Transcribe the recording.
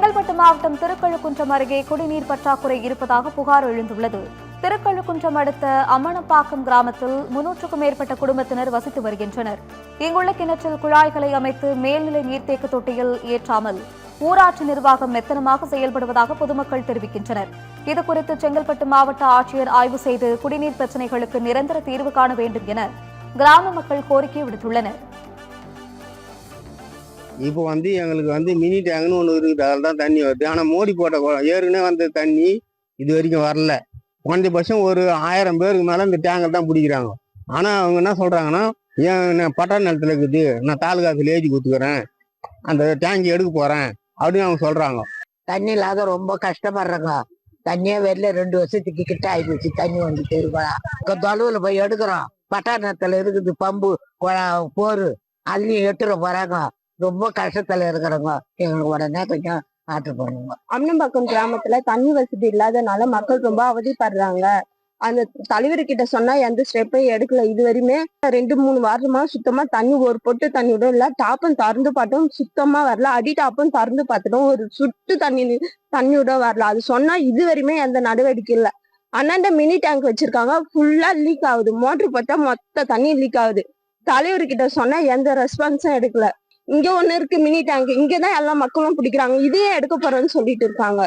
செங்கல்பட்டு மாவட்டம் திருக்கழுக்குன்றம் அருகே குடிநீர் பற்றாக்குறை இருப்பதாக புகார் எழுந்துள்ளது. திருக்கழுக்குன்றம் அடுத்த அம்மணப்பாக்கம் கிராமத்தில் 300க்கும் மேற்பட்ட குடும்பத்தினர் வசித்து வருகின்றனர். இங்குள்ள கிணற்றில் குழாய்களை அமைத்து மேல்நிலை நீர்த்தேக்க தொட்டியில் ஏற்றாமல் ஊராட்சி நிர்வாகம் மெத்தனமாக செயல்படுவதாக பொதுமக்கள் தெரிவிக்கின்றனர். இதுகுறித்து செங்கல்பட்டு மாவட்ட ஆட்சியர் ஆய்வு செய்து குடிநீர் பிரச்சினைகளுக்கு நிரந்தர தீர்வு காண வேண்டும் என கிராம மக்கள் கோரிக்கை விடுத்துள்ளனர். இப்போ எங்களுக்கு மினி டேங்க்னு ஒன்று இருக்குது, அதில் தான் தண்ணி வருது. ஆனால் மோடி போட்ட ஏற்கனவே வந்த தண்ணி இது வரைக்கும் வரல. குறைஞ்சபட்சம் ஒரு 1000 பேருக்கு மேலே இந்த டேங்கை தான் பிடிக்கிறாங்க. ஆனால் அவங்க என்ன சொல்கிறாங்கன்னா, நான் பட்டா நிலத்தில் இருக்குது, நான் தாலுகாசில் எழுதி கொடுத்துக்கிறேன், அந்த டேங்கி எடுக்க போகிறேன் அப்படின்னு அவங்க சொல்கிறாங்க. தண்ணி இல்லாத ரொம்ப கஷ்டப்படுறாங்க. தண்ணியே வெளில 2 வருஷத்துக்கு கிட்ட ஆயிடுச்சு. தண்ணி வந்துட்டு இருக்கோம், தொலைவில் போய் எடுக்கிறோம். பட்டா நிலத்தில் இருக்குது பம்பு போரு அள்ளி எட்டுற போகிறாங்க. ரொம்ப கஷ்டத்துல இருக்கிறவங்க எங்களுக்கு உடனே கொஞ்சம் ஆற்று போடுங்க. அம்மனம்பாக்கம் கிராமத்துல தண்ணி வசதி இல்லாதனால மக்கள் ரொம்ப அவதிப்படுறாங்க. அந்த தலைவர்கிட்ட சொன்னா எந்த ஸ்டெப்பையும் எடுக்கல. இது வரையுமே 2-3 வாரமா சுத்தமா தண்ணி ஒரு பொட்டு தண்ணியோட இல்ல. டாப்பும் திறந்து பார்த்தோம், சுத்தமா வரல. அடி டாப்பும் திறந்து பார்த்துட்டோம், ஒரு சுட்டு தண்ணியோட வரல. அது சொன்னா இது வரையுமே எந்த நடவடிக்கை இல்லை. அண்ணாண்ட மினி டேங்க் வச்சிருக்காங்க, ஃபுல்லா லீக் ஆகுது. மோட்டர் போட்டா மொத்த தண்ணி லீக் ஆகுது. தலைவர்கிட்ட சொன்னா எந்த ரெஸ்பான்ஸும் எடுக்கல. இங்க ஒண்ணு இருக்கு மினி டேங்க், இங்கதான் எல்லா மக்களும் பிடிக்கிறாங்க. இதையே எடுக்க போறேன்னு சொல்லிட்டு இருக்காங்க.